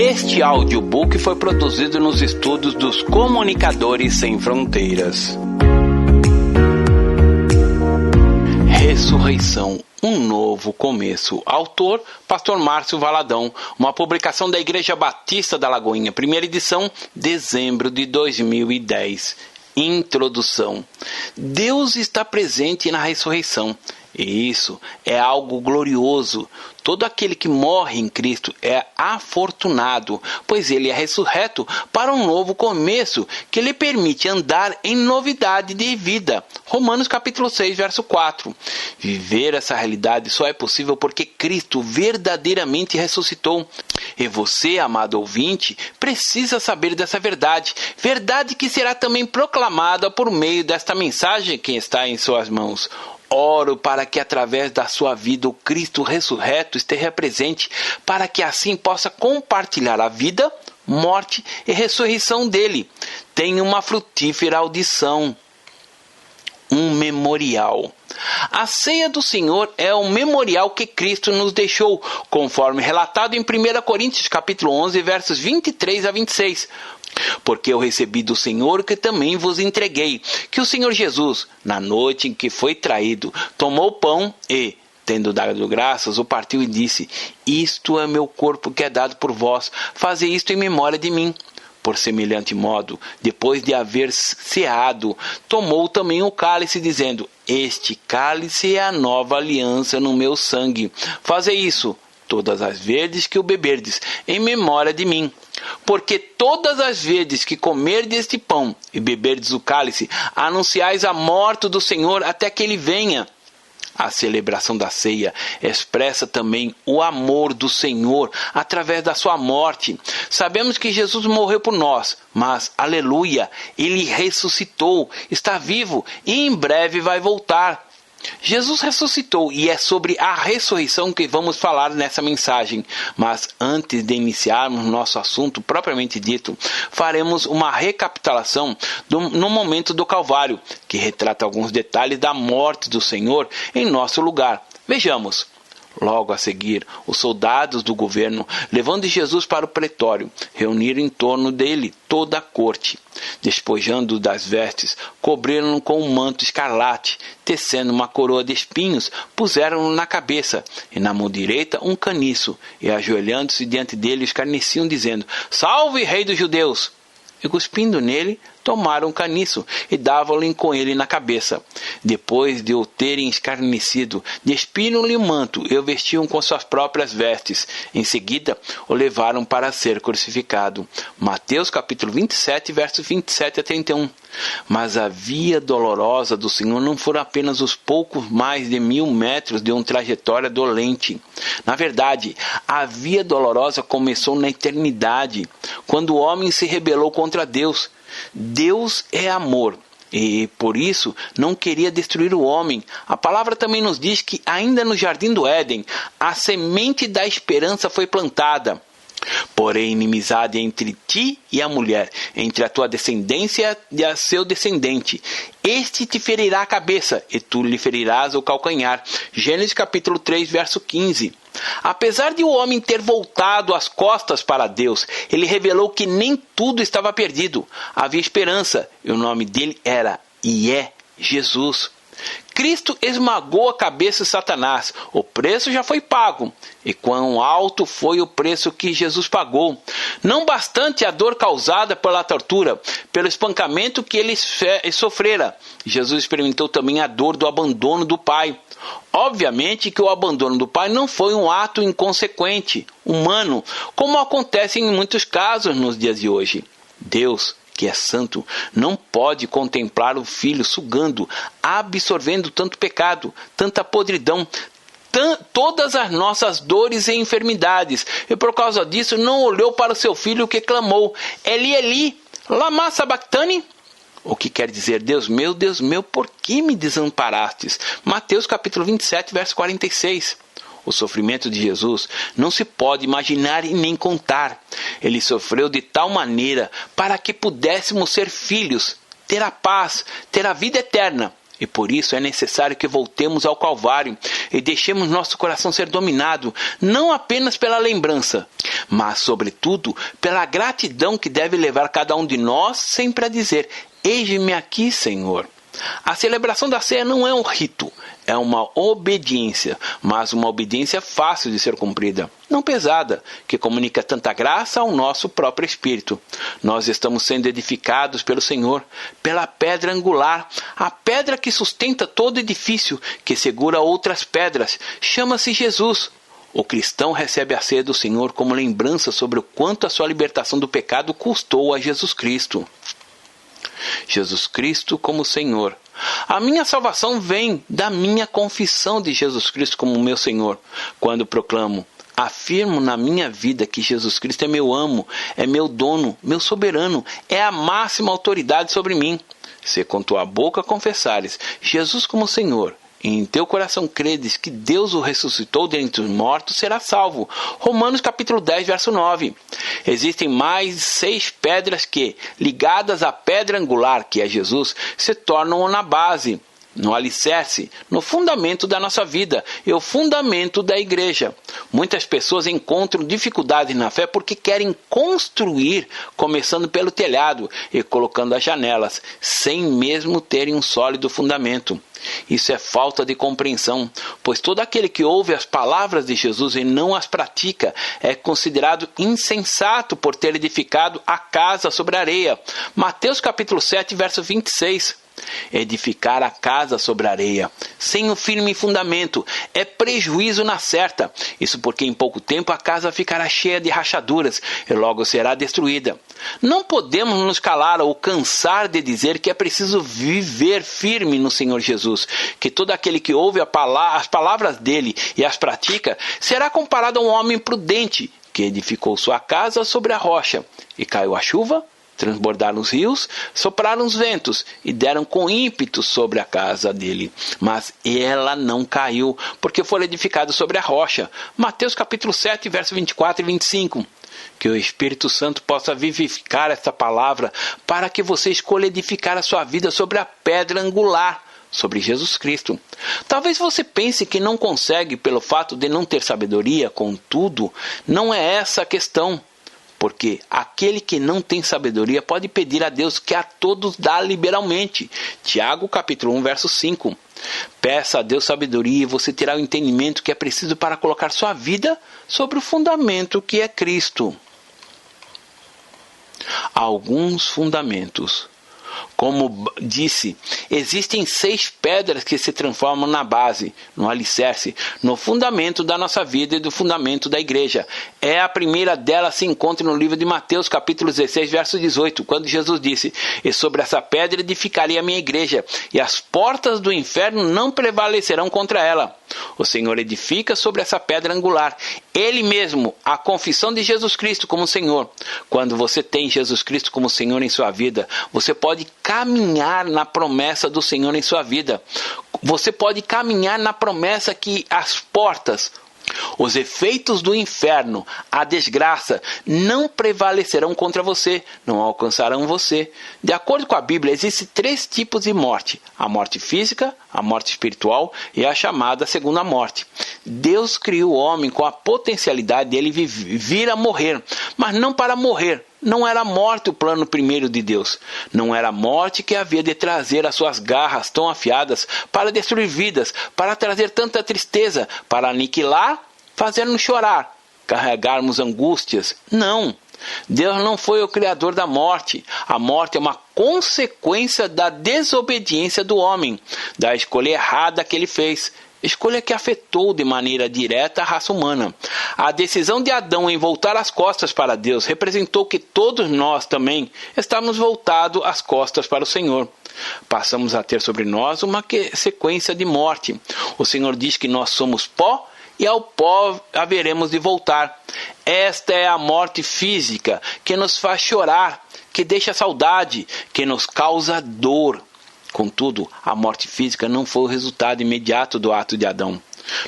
Este audiobook foi produzido nos estúdios dos Comunicadores Sem Fronteiras. Ressurreição, um novo começo. Autor, Pastor Márcio Valadão. Uma publicação da Igreja Batista da Lagoinha. Primeira edição, dezembro de 2010. Introdução. Deus está presente na ressurreição. E isso é algo glorioso. Todo aquele que morre em Cristo é afortunado, pois ele é ressurreto para um novo começo que lhe permite andar em novidade de vida. Romanos capítulo 6, verso 4. Viver essa realidade só é possível porque Cristo verdadeiramente ressuscitou. E você, amado ouvinte, precisa saber dessa verdade. Verdade que será também proclamada por meio desta mensagem que está em suas mãos. Oro para que através da sua vida o Cristo ressurreto esteja presente, para que assim possa compartilhar a vida, morte e ressurreição dele. Tenha uma frutífera audição. Um memorial. A ceia do Senhor é o memorial que Cristo nos deixou, conforme relatado em 1 Coríntios capítulo 11, versos 23 a 26. Porque eu recebi do Senhor que também vos entreguei, que o Senhor Jesus, na noite em que foi traído, tomou o pão e, tendo dado graças, o partiu e disse: Isto é meu corpo que é dado por vós, fazei isto em memória de mim. Por semelhante modo, depois de haver ceado, tomou também o cálice, dizendo: Este cálice é a nova aliança no meu sangue. Fazei isso todas as vezes que o beberdes, em memória de mim. Porque todas as vezes que comerdes este pão e beberdes o cálice, anunciais a morte do Senhor até que ele venha. A celebração da ceia expressa também o amor do Senhor através da sua morte. Sabemos que Jesus morreu por nós, mas, aleluia, ele ressuscitou, está vivo e em breve vai voltar. Jesus ressuscitou e é sobre a ressurreição que vamos falar nessa mensagem. Mas antes de iniciarmos nosso assunto propriamente dito, faremos uma recapitulação no momento do Calvário, que retrata alguns detalhes da morte do Senhor em nosso lugar. Vejamos. Logo a seguir, os soldados do governo, levando Jesus para o pretório, reuniram em torno dele toda a corte. Despojando-o das vestes, cobriram-no com um manto escarlate, tecendo uma coroa de espinhos, puseram-no na cabeça, e na mão direita um caniço, e ajoelhando-se diante dele, escarneciam, dizendo: Salve, Rei dos Judeus! E cuspindo nele, tomaram o caniço e davam-lhe com ele na cabeça. Depois de o terem escarnecido, despiram-lhe o manto e o vestiam com suas próprias vestes. Em seguida, o levaram para ser crucificado. Mateus capítulo 27, versos 27 a 31. Mas a via dolorosa do Senhor não foram apenas os poucos mais de 1000 metros de uma trajetória dolente. Na verdade, a via dolorosa começou na eternidade, quando o homem se rebelou contra Deus. Deus é amor e, por isso, não queria destruir o homem. A palavra também nos diz que, ainda no jardim do Éden, a semente da esperança foi plantada. Porém, inimizade entre ti e a mulher, entre a tua descendência e a seu descendente. Este te ferirá a cabeça, e tu lhe ferirás o calcanhar. Gênesis capítulo 3, verso 15. Apesar de o homem ter voltado as costas para Deus, ele revelou que nem tudo estava perdido. Havia esperança, e o nome dele era e é Jesus. Cristo esmagou a cabeça de Satanás. O preço já foi pago. E quão alto foi o preço que Jesus pagou. Não bastante a dor causada pela tortura, pelo espancamento que ele sofrera, Jesus experimentou também a dor do abandono do Pai. Obviamente que o abandono do Pai não foi um ato inconsequente, humano, como acontece em muitos casos nos dias de hoje. Deus, que é santo, não pode contemplar o Filho sugando, absorvendo tanto pecado, tanta podridão, todas as nossas dores e enfermidades, e por causa disso não olhou para o seu Filho que clamou: Eli, Eli, lama sabachthani? O que quer dizer: Deus meu, por que me desamparastes? Mateus capítulo 27, verso 46. O sofrimento de Jesus não se pode imaginar e nem contar. Ele sofreu de tal maneira para que pudéssemos ser filhos, ter a paz, ter a vida eterna. E por isso é necessário que voltemos ao Calvário e deixemos nosso coração ser dominado, não apenas pela lembrança, mas, sobretudo, pela gratidão que deve levar cada um de nós sempre a dizer: eis-me aqui, Senhor. A celebração da ceia não é um rito, é uma obediência, mas uma obediência fácil de ser cumprida, não pesada, que comunica tanta graça ao nosso próprio espírito. Nós estamos sendo edificados pelo Senhor, pela pedra angular, a pedra que sustenta todo edifício, que segura outras pedras, chama-se Jesus. O cristão recebe a ceia do Senhor como lembrança sobre o quanto a sua libertação do pecado custou a Jesus Cristo. Jesus Cristo como Senhor. A minha salvação vem da minha confissão de Jesus Cristo como meu Senhor. Quando proclamo, afirmo na minha vida que Jesus Cristo é meu amo, é meu dono, meu soberano, é a máxima autoridade sobre mim. Se com tua boca confessares Jesus como Senhor, e em teu coração credes que Deus o ressuscitou dentre os mortos, será salvo. Romanos capítulo 10, verso 9. Existem mais 6 pedras que, ligadas à pedra angular, que é Jesus, se tornam na base, no alicerce, no fundamento da nossa vida e o fundamento da igreja. Muitas pessoas encontram dificuldades na fé porque querem construir, começando pelo telhado e colocando as janelas, sem mesmo terem um sólido fundamento. Isso é falta de compreensão, pois todo aquele que ouve as palavras de Jesus e não as pratica é considerado insensato por ter edificado a casa sobre a areia. Mateus capítulo 7, verso 26. Edificar a casa sobre a areia, sem o firme fundamento, é prejuízo na certa. Isso porque em pouco tempo a casa ficará cheia de rachaduras e logo será destruída. Não podemos nos calar ou cansar de dizer que é preciso viver firme no Senhor Jesus, que todo aquele que ouve as palavras dele e as pratica será comparado a um homem prudente que edificou sua casa sobre a rocha, e caiu a chuva, transbordaram os rios, sopraram os ventos e deram com ímpeto sobre a casa dele. Mas ela não caiu, porque foi edificada sobre a rocha. Mateus capítulo 7, verso 24 e 25. Que o Espírito Santo possa vivificar esta palavra para que você escolha edificar a sua vida sobre a pedra angular, sobre Jesus Cristo. Talvez você pense que não consegue pelo fato de não ter sabedoria, contudo, não é essa a questão. Porque aquele que não tem sabedoria pode pedir a Deus, que a todos dá liberalmente. Tiago capítulo 1, verso 5. Peça a Deus sabedoria e você terá o entendimento que é preciso para colocar sua vida sobre o fundamento que é Cristo. Alguns fundamentos. Como disse, existem 6 pedras que se transformam na base, no alicerce, no fundamento da nossa vida e do fundamento da igreja. A primeira delas se encontra no livro de Mateus, capítulo 16, verso 18, quando Jesus disse: e sobre essa pedra edificarei a minha igreja, e as portas do inferno não prevalecerão contra ela. O Senhor edifica sobre essa pedra angular, Ele mesmo, a confissão de Jesus Cristo como Senhor. Quando você tem Jesus Cristo como Senhor em sua vida, você pode caminhar na promessa do Senhor em sua vida. Você pode caminhar na promessa que as portas, os efeitos do inferno, a desgraça, não prevalecerão contra você, não alcançarão você. De acordo com a Bíblia, existem 3 tipos de morte: a morte física, a morte espiritual e a chamada segunda morte. Deus criou o homem com a potencialidade de ele vir a morrer, mas não para morrer. Não era a morte o plano primeiro de Deus. Não era a morte que havia de trazer as suas garras tão afiadas para destruir vidas, para trazer tanta tristeza, para aniquilar, fazer-nos chorar, carregarmos angústias. Não. Deus não foi o criador da morte. A morte é uma consequência da desobediência do homem, da escolha errada que ele fez. Escolha que afetou de maneira direta a raça humana. A decisão de Adão em voltar as costas para Deus representou que todos nós também estamos voltados as costas para o Senhor. Passamos a ter sobre nós uma sequência de morte. O Senhor diz que nós somos pó e ao pó haveremos de voltar. Esta é a morte física que nos faz chorar, que deixa saudade, que nos causa dor. Contudo, a morte física não foi o resultado imediato do ato de Adão.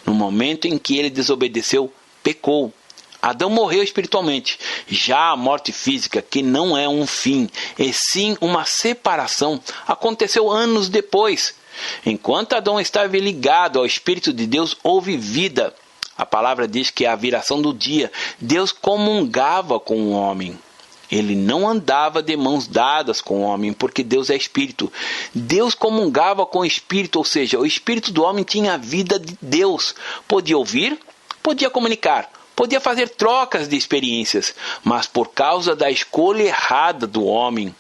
No momento em que ele desobedeceu, pecou. Adão morreu espiritualmente. Já a morte física, que não é um fim, e sim uma separação, aconteceu anos depois. Enquanto Adão estava ligado ao Espírito de Deus, houve vida. A palavra diz que à viração do dia, Deus comungava com o homem. Ele não andava de mãos dadas com o homem, porque Deus é Espírito. Deus comungava com o Espírito, ou seja, o Espírito do homem tinha a vida de Deus. Podia ouvir, podia comunicar, podia fazer trocas de experiências, mas por causa da escolha errada do homem,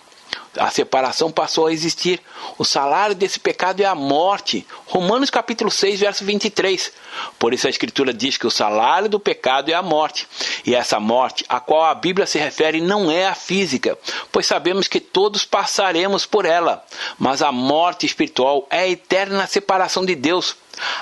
a separação passou a existir. O salário desse pecado é a morte. Romanos capítulo 6, verso 23. Por isso a Escritura diz que o salário do pecado é a morte. E essa morte a qual a Bíblia se refere não é a física, pois sabemos que todos passaremos por ela. Mas a morte espiritual é a eterna separação de Deus.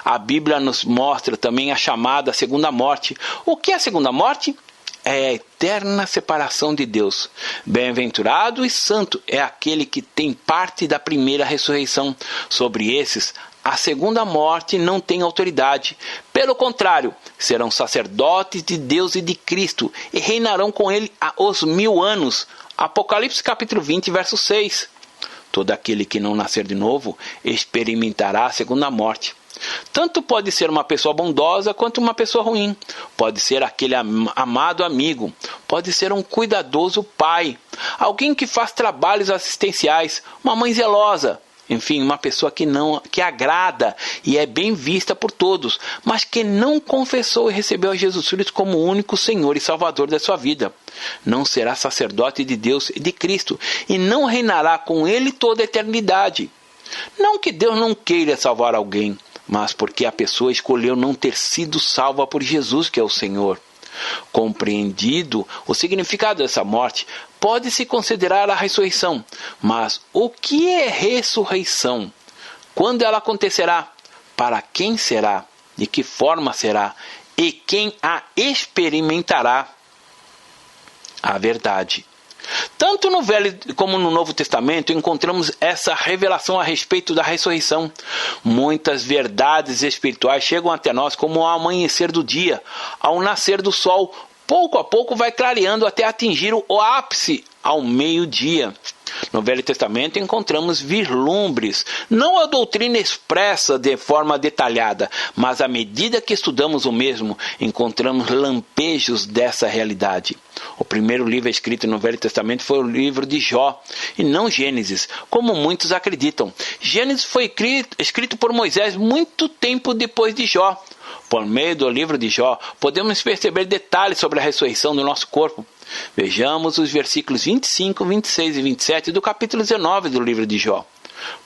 A Bíblia nos mostra também a chamada segunda morte. O que é a segunda morte? É a eterna separação de Deus. Bem-aventurado e santo é aquele que tem parte da primeira ressurreição. Sobre esses, a segunda morte não tem autoridade. Pelo contrário, serão sacerdotes de Deus e de Cristo e reinarão com ele os 1000 anos. Apocalipse capítulo 20, verso 6. Todo aquele que não nascer de novo experimentará a segunda morte. Tanto pode ser uma pessoa bondosa quanto uma pessoa ruim. Pode ser aquele amado amigo. Pode ser um cuidadoso pai. Alguém que faz trabalhos assistenciais. Uma mãe zelosa. Enfim, uma pessoa que agrada e é bem vista por todos, mas que não confessou e recebeu a Jesus Cristo como o único Senhor e Salvador da sua vida. Não será sacerdote de Deus e de Cristo e não reinará com ele toda a eternidade. Não que Deus não queira salvar alguém, mas porque a pessoa escolheu não ter sido salva por Jesus, que é o Senhor. Compreendido o significado dessa morte, pode-se considerar a ressurreição. Mas o que é ressurreição? Quando ela acontecerá? Para quem será? De que forma será? E quem a experimentará? A verdade. Tanto no Velho como no Novo Testamento encontramos essa revelação a respeito da ressurreição. Muitas verdades espirituais chegam até nós como ao amanhecer do dia, ao nascer do sol. Pouco a pouco vai clareando até atingir o ápice ao meio-dia. No Velho Testamento encontramos vislumbres, não a doutrina expressa de forma detalhada, mas à medida que estudamos o mesmo, encontramos lampejos dessa realidade. O primeiro livro escrito no Velho Testamento foi o livro de Jó, e não Gênesis, como muitos acreditam. Gênesis foi escrito por Moisés muito tempo depois de Jó. Por meio do livro de Jó, podemos perceber detalhes sobre a ressurreição do nosso corpo. Vejamos os versículos 25, 26 e 27 do capítulo 19 do livro de Jó.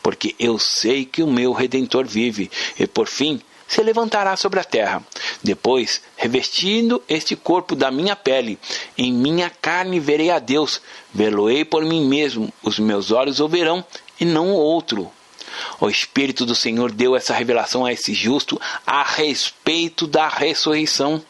Porque eu sei que o meu Redentor vive, e por fim se levantará sobre a terra. Depois, revestindo este corpo da minha pele, em minha carne verei a Deus. Vê-lo-ei por mim mesmo, os meus olhos o verão, e não outro. O Espírito do Senhor deu essa revelação a esse justo a respeito da ressurreição.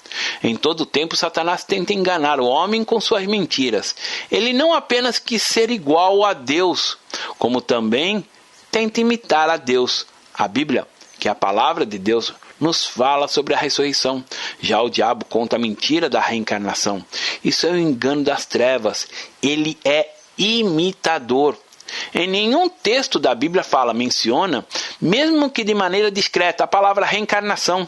Em todo tempo, Satanás tenta enganar o homem com suas mentiras. Ele não apenas quis ser igual a Deus, como também tenta imitar a Deus. A Bíblia, que é a palavra de Deus, nos fala sobre a ressurreição. Já o diabo conta a mentira da reencarnação. Isso é o engano das trevas. Ele é imitador. Em nenhum texto da Bíblia menciona, mesmo que de maneira discreta, a palavra reencarnação.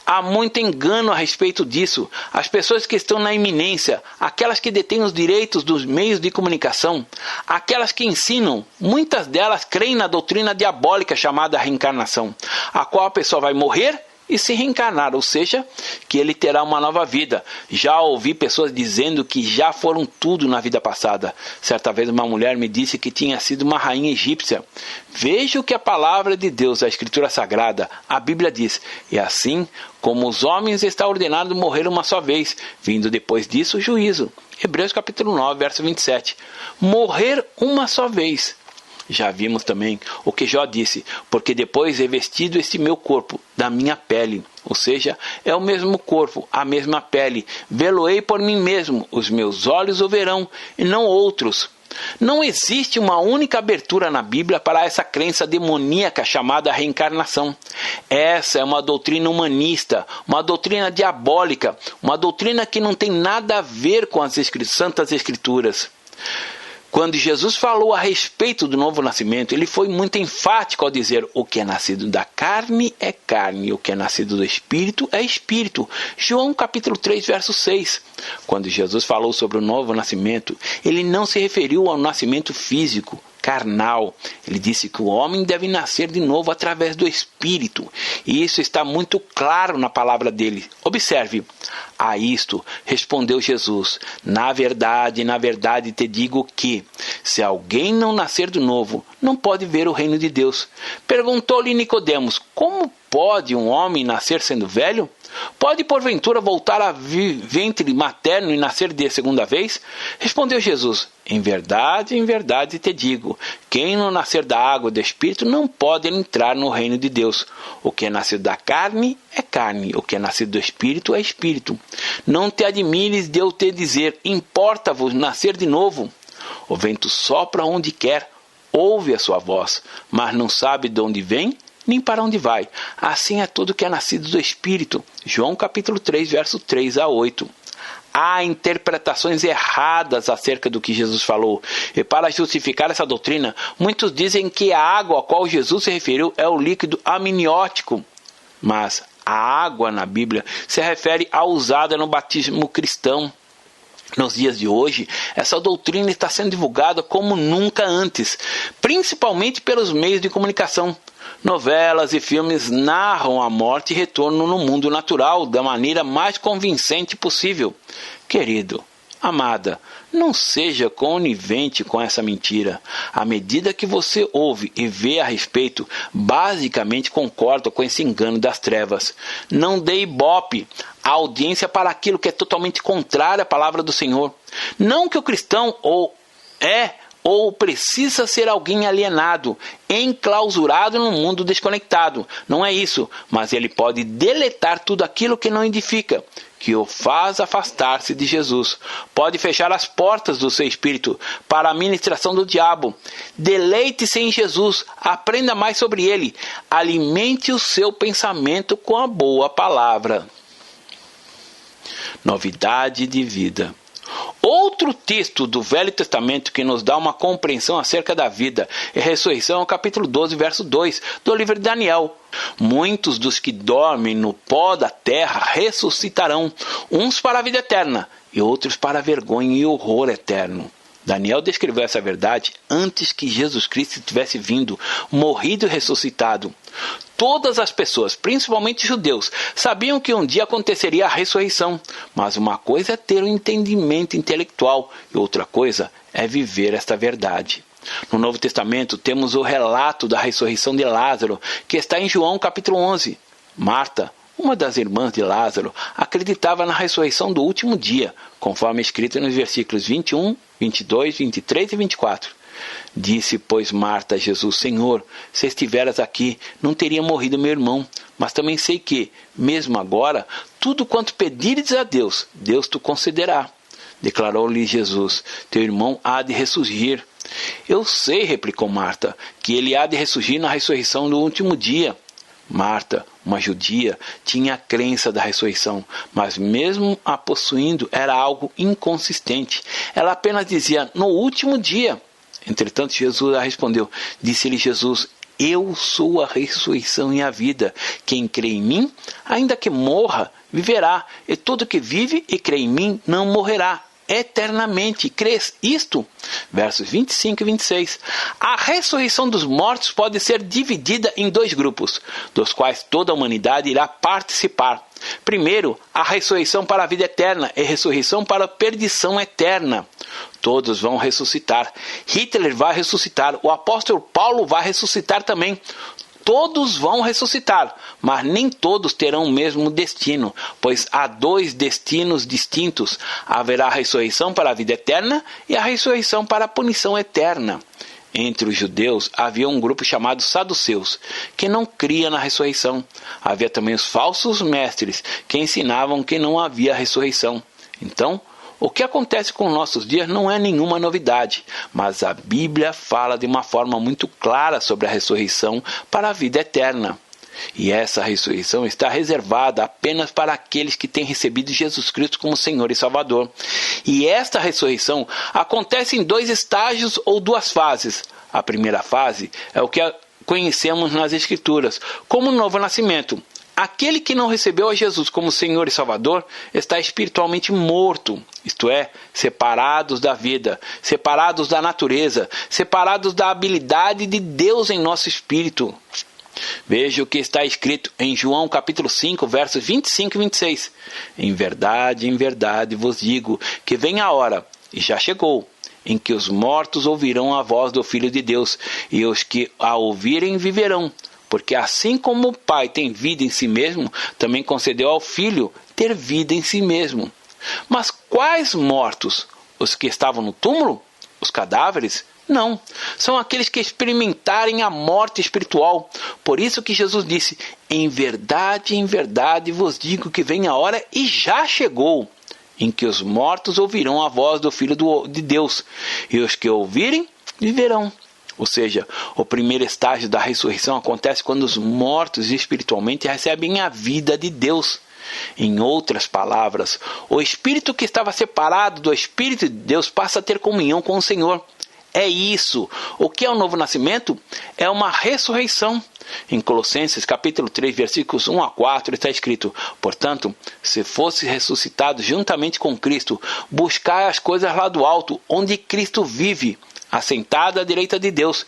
Há muito engano a respeito disso. As pessoas que estão na iminência, aquelas que detêm os direitos dos meios de comunicação, aquelas que ensinam, muitas delas creem na doutrina diabólica chamada reencarnação, a qual a pessoa vai morrer e se reencarnar, ou seja, que ele terá uma nova vida. Já ouvi pessoas dizendo que já foram tudo na vida passada. Certa vez uma mulher me disse que tinha sido uma rainha egípcia. Veja o que a palavra de Deus, a Escritura Sagrada, a Bíblia diz. E assim como os homens está ordenado morrer uma só vez, vindo depois disso o juízo. Hebreus capítulo 9, verso 27. Morrer uma só vez. Já vimos também o que Jó disse, porque depois revestido este meu corpo da minha pele, ou seja, é o mesmo corpo, a mesma pele, vê-lo-ei por mim mesmo, os meus olhos o verão, e não outros. Não existe uma única abertura na Bíblia para essa crença demoníaca chamada reencarnação. Essa é uma doutrina humanista, uma doutrina diabólica, uma doutrina que não tem nada a ver com as Santas Escrituras. Quando Jesus falou a respeito do novo nascimento, ele foi muito enfático ao dizer: o que é nascido da carne é carne, o que é nascido do Espírito é Espírito. João capítulo 3, verso 6. Quando Jesus falou sobre o novo nascimento, ele não se referiu ao nascimento físico, carnal. Ele disse que o homem deve nascer de novo através do Espírito. E isso está muito claro na palavra dele. Observe. A isto respondeu Jesus: na verdade te digo que, se alguém não nascer de novo, não pode ver o reino de Deus. Perguntou-lhe Nicodemos: como pode um homem nascer sendo velho? Pode porventura voltar a ventre materno e nascer de segunda vez? Respondeu Jesus: em verdade te digo, quem não nascer da água e do Espírito não pode entrar no reino de Deus. O que é nascido da carne é carne, o que é nascido do Espírito é Espírito. Não te admires de eu te dizer: importa-vos nascer de novo. O vento sopra onde quer, ouve a sua voz, mas não sabe de onde vem nem para onde vai. Assim é tudo que é nascido do Espírito. João capítulo 3, verso 3 a 8. Há interpretações erradas acerca do que Jesus falou. E para justificar essa doutrina, muitos dizem que a água a qual Jesus se referiu é o líquido amniótico. Mas a água na Bíblia se refere à usada no batismo cristão. Nos dias de hoje, essa doutrina está sendo divulgada como nunca antes, principalmente pelos meios de comunicação. Novelas e filmes narram a morte e retorno no mundo natural da maneira mais convincente possível. Querido, amada, não seja conivente com essa mentira. À medida que você ouve e vê a respeito, basicamente concorda com esse engano das trevas. Não dê ibope à audiência para aquilo que é totalmente contrário à palavra do Senhor. Não que o cristão ou precisa ser alguém alienado, enclausurado num mundo desconectado. Não é isso, mas ele pode deletar tudo aquilo que não edifica, que o faz afastar-se de Jesus. Pode fechar as portas do seu espírito para a ministração do diabo. Deleite-se em Jesus, aprenda mais sobre ele, alimente o seu pensamento com a boa palavra. Novidade de vida. Outro texto do Velho Testamento que nos dá uma compreensão acerca da vida e ressurreição é o capítulo 12, verso 2 do livro de Daniel. Muitos dos que dormem no pó da terra ressuscitarão, uns para a vida eterna e outros para a vergonha e horror eterno. Daniel descreveu essa verdade antes que Jesus Cristo tivesse vindo, morrido e ressuscitado. Todas as pessoas, principalmente judeus, sabiam que um dia aconteceria a ressurreição, mas uma coisa é ter um entendimento intelectual e outra coisa é viver esta verdade. No Novo Testamento temos o relato da ressurreição de Lázaro, que está em João capítulo 11. Marta, uma das irmãs de Lázaro, acreditava na ressurreição do último dia, conforme escrito nos versículos 21, 22, 23 e 24. Disse, pois, Marta a Jesus: Senhor, se estiveras aqui, não teria morrido meu irmão. Mas também sei que, mesmo agora, tudo quanto pedires a Deus, Deus te concederá. Declarou-lhe Jesus: teu irmão há de ressurgir. Eu sei, replicou Marta, que ele há de ressurgir na ressurreição do último dia. Marta, uma judia, tinha a crença da ressurreição, mas mesmo a possuindo era algo inconsistente. Ela apenas dizia: no último dia. Entretanto, Jesus a respondeu. Disse-lhe Jesus: eu sou a ressurreição e a vida. Quem crê em mim, ainda que morra, viverá. E todo que vive e crê em mim não morrerá eternamente. Crês isto? Versos 25 e 26. A ressurreição dos mortos pode ser dividida em dois grupos, dos quais toda a humanidade irá participar. Primeiro, a ressurreição para a vida eterna e ressurreição para a perdição eterna. Todos vão ressuscitar. Hitler vai ressuscitar. O apóstolo Paulo vai ressuscitar também. Todos vão ressuscitar, mas nem todos terão o mesmo destino, pois há dois destinos distintos. Haverá a ressurreição para a vida eterna e a ressurreição para a punição eterna. Entre os judeus havia um grupo chamado saduceus, que não cria na ressurreição. Havia também os falsos mestres, que ensinavam que não havia ressurreição. Então, o que acontece com nossos dias não é nenhuma novidade, mas a Bíblia fala de uma forma muito clara sobre a ressurreição para a vida eterna. E essa ressurreição está reservada apenas para aqueles que têm recebido Jesus Cristo como Senhor e Salvador. E esta ressurreição acontece em 2 estágios ou 2 fases. A primeira fase é o que conhecemos nas Escrituras como novo nascimento. Aquele que não recebeu a Jesus como Senhor e Salvador está espiritualmente morto, isto é, separados da vida, separados da natureza, separados da habilidade de Deus em nosso espírito. Veja o que está escrito em João capítulo 5, versos 25 e 26. Em verdade vos digo que vem a hora, e já chegou, em que os mortos ouvirão a voz do Filho de Deus, e os que a ouvirem viverão. Porque assim como o Pai tem vida em si mesmo, também concedeu ao Filho ter vida em si mesmo. Mas quais mortos? Os que estavam no túmulo? Os cadáveres? Não, são aqueles que experimentarem a morte espiritual. Por isso que Jesus disse, em verdade vos digo que vem a hora e já chegou, em que os mortos ouvirão a voz do Filho de Deus, e os que ouvirem viverão. Ou seja, o primeiro estágio da ressurreição acontece quando os mortos espiritualmente recebem a vida de Deus. Em outras palavras, o espírito que estava separado do Espírito de Deus passa a ter comunhão com o Senhor. É isso. O que é o novo nascimento? É uma ressurreição. Em Colossenses capítulo 3, versículos 1 a 4, está escrito, portanto, se fosse ressuscitado juntamente com Cristo, buscai as coisas lá do alto, onde Cristo vive, assentado à direita de Deus.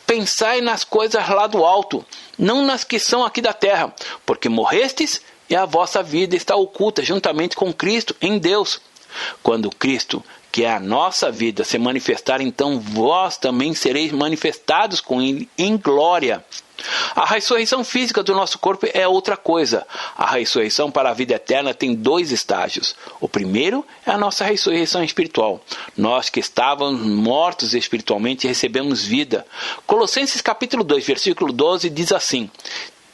Pensai nas coisas lá do alto, não nas que são aqui da terra, porque morrestes e a vossa vida está oculta juntamente com Cristo em Deus. Quando Cristo, que é a nossa vida, se manifestar, então vós também sereis manifestados com Ele em glória. A ressurreição física do nosso corpo é outra coisa. A ressurreição para a vida eterna tem 2 estágios. O primeiro é a nossa ressurreição espiritual. Nós que estávamos mortos espiritualmente recebemos vida. Colossenses capítulo 2, versículo 12 diz assim,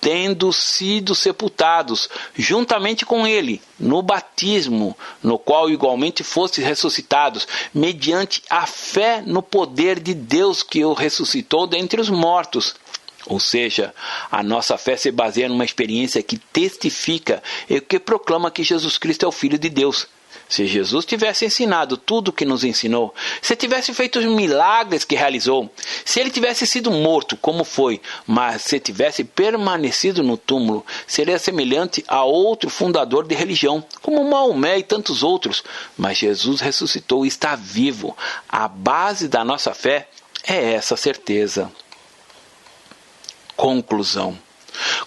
tendo sido sepultados juntamente com ele no batismo, no qual igualmente fostes ressuscitados, mediante a fé no poder de Deus que o ressuscitou dentre os mortos. Ou seja, a nossa fé se baseia numa experiência que testifica e que proclama que Jesus Cristo é o Filho de Deus. Se Jesus tivesse ensinado tudo o que nos ensinou, se tivesse feito os milagres que realizou, se ele tivesse sido morto, como foi, mas se tivesse permanecido no túmulo, seria semelhante a outro fundador de religião, como Maomé e tantos outros. Mas Jesus ressuscitou e está vivo. A base da nossa fé é essa certeza. Conclusão.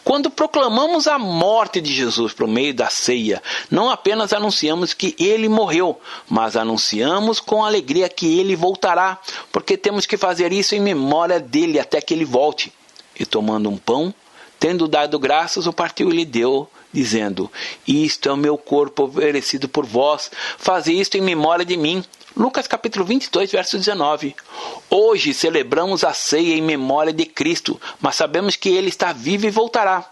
Quando proclamamos a morte de Jesus por meio da ceia, não apenas anunciamos que ele morreu, mas anunciamos com alegria que ele voltará, porque temos que fazer isso em memória dele até que ele volte. E tomando um pão, tendo dado graças, o partiu e lhe deu, dizendo, isto é o meu corpo oferecido por vós, fazei isto em memória de mim. Lucas capítulo 22, verso 19. Hoje celebramos a ceia em memória de Cristo, mas sabemos que ele está vivo e voltará.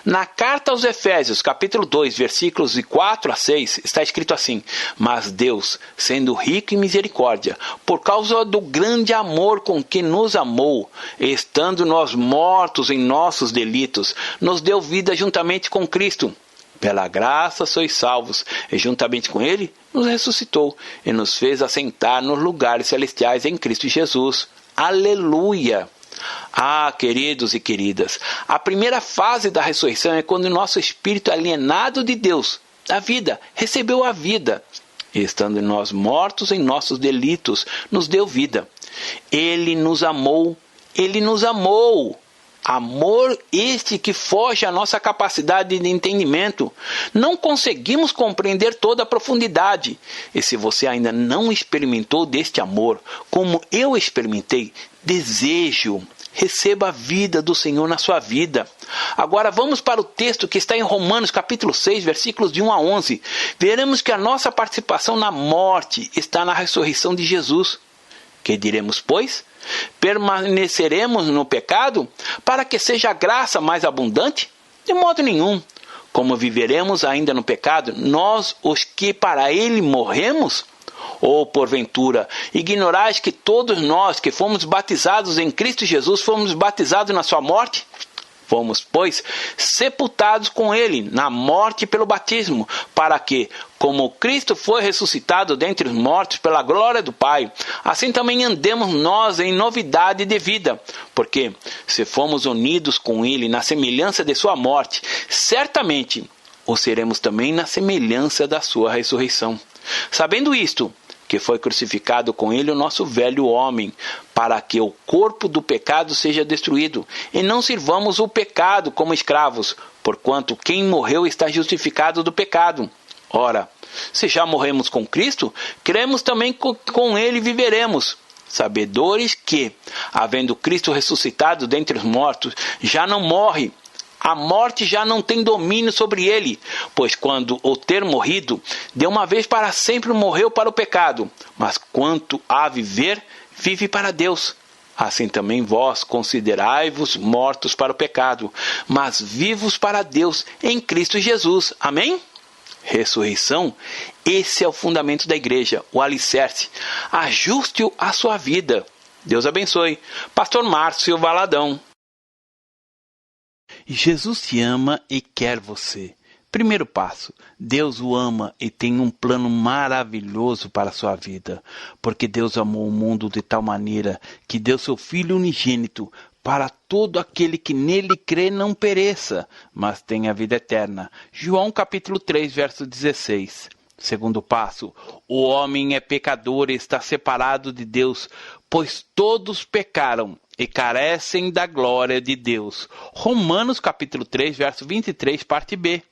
Na carta aos Efésios, capítulo 2, versículos de 4 a 6, está escrito assim, mas Deus, sendo rico em misericórdia, por causa do grande amor com que nos amou, estando nós mortos em nossos delitos, nos deu vida juntamente com Cristo. Pela graça sois salvos, e juntamente com ele nos ressuscitou, e nos fez assentar nos lugares celestiais em Cristo Jesus. Aleluia! Ah, queridos e queridas, a primeira fase da ressurreição é quando o nosso espírito alienado de Deus, da vida, recebeu a vida. E estando nós mortos em nossos delitos, nos deu vida. Ele nos amou. Ele nos amou. Amor este que foge à nossa capacidade de entendimento. Não conseguimos compreender toda a profundidade. E se você ainda não experimentou deste amor, como eu experimentei, desejo, receba a vida do Senhor na sua vida. Agora vamos para o texto que está em Romanos capítulo 6, versículos de 1 a 11. Veremos que a nossa participação na morte está na ressurreição de Jesus. Que diremos, pois? Permaneceremos no pecado para que seja a graça mais abundante? De modo nenhum. Como viveremos ainda no pecado, nós os que para ele morremos? Ou, porventura, ignorais que todos nós que fomos batizados em Cristo Jesus fomos batizados na sua morte? Fomos, pois, sepultados com ele na morte pelo batismo, para que, como Cristo foi ressuscitado dentre os mortos pela glória do Pai, assim também andemos nós em novidade de vida. Porque, se fomos unidos com ele na semelhança de sua morte, certamente o seremos também na semelhança da sua ressurreição. Sabendo isto, que foi crucificado com ele o nosso velho homem, para que o corpo do pecado seja destruído, e não sirvamos o pecado como escravos, porquanto quem morreu está justificado do pecado. Ora, se já morremos com Cristo, cremos também que com ele viveremos, sabedores que, havendo Cristo ressuscitado dentre os mortos, já não morre. A morte já não tem domínio sobre ele, pois quando o ter morrido, de uma vez para sempre morreu para o pecado, mas quanto a viver, vive para Deus. Assim também vós considerai-vos mortos para o pecado, mas vivos para Deus em Cristo Jesus. Amém? Ressurreição, esse é o fundamento da igreja, o alicerce. Ajuste-o à sua vida. Deus abençoe. Pastor Márcio Valadão. Jesus te ama e quer você. Primeiro passo, Deus o ama e tem um plano maravilhoso para a sua vida, porque Deus amou o mundo de tal maneira que deu seu Filho unigênito para todo aquele que nele crê não pereça, mas tenha vida eterna. João capítulo 3, verso 16. Segundo passo, o homem é pecador e está separado de Deus, pois todos pecaram e carecem da glória de Deus. Romanos capítulo 3, verso 23, parte B.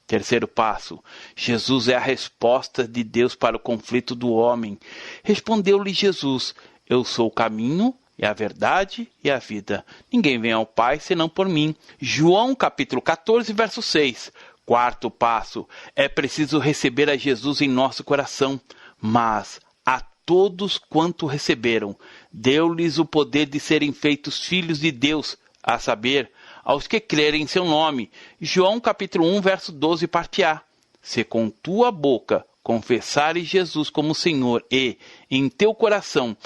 Terceiro passo, Jesus é a resposta de Deus para o conflito do homem. Respondeu-lhe Jesus, eu sou o caminho, e a verdade e a vida. Ninguém vem ao Pai senão por mim. João capítulo 14, verso 6. Quarto passo, é preciso receber a Jesus em nosso coração, mas a todos quanto receberam, deu-lhes o poder de serem feitos filhos de Deus, a saber, aos que crerem em seu nome. João capítulo 1, verso 12, parte A. Se com tua boca confessares Jesus como Senhor e, em teu coração,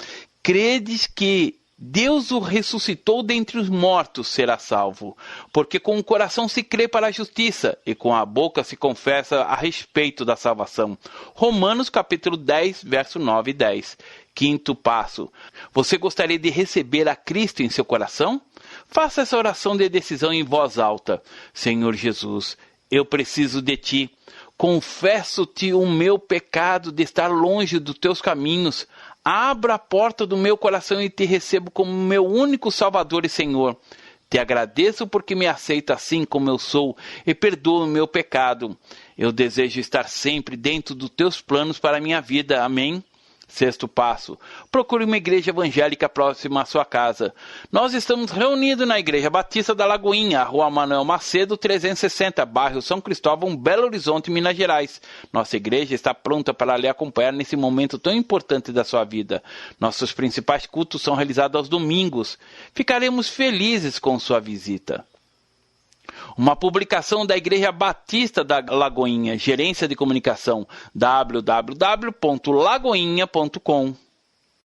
credes que Deus o ressuscitou dentre os mortos, será salvo. Porque com o coração se crê para a justiça, e com a boca se confessa a respeito da salvação. Romanos capítulo 10, verso 9 e 10. Quinto passo. Você gostaria de receber a Cristo em seu coração? Faça essa oração de decisão em voz alta. Senhor Jesus, eu preciso de Ti. Confesso-te o meu pecado de estar longe dos Teus caminhos. Abra a porta do meu coração e te recebo como meu único Salvador e Senhor. Te agradeço porque me aceita assim como eu sou e perdoa o meu pecado. Eu desejo estar sempre dentro dos teus planos para a minha vida. Amém? Sexto passo. Procure uma igreja evangélica próxima à sua casa. Nós estamos reunidos na Igreja Batista da Lagoinha, Rua Manuel Macedo, 360, bairro São Cristóvão, Belo Horizonte, Minas Gerais. Nossa igreja está pronta para lhe acompanhar nesse momento tão importante da sua vida. Nossos principais cultos são realizados aos domingos. Ficaremos felizes com sua visita. Uma publicação da Igreja Batista da Lagoinha, Gerência de Comunicação, www.lagoinha.com.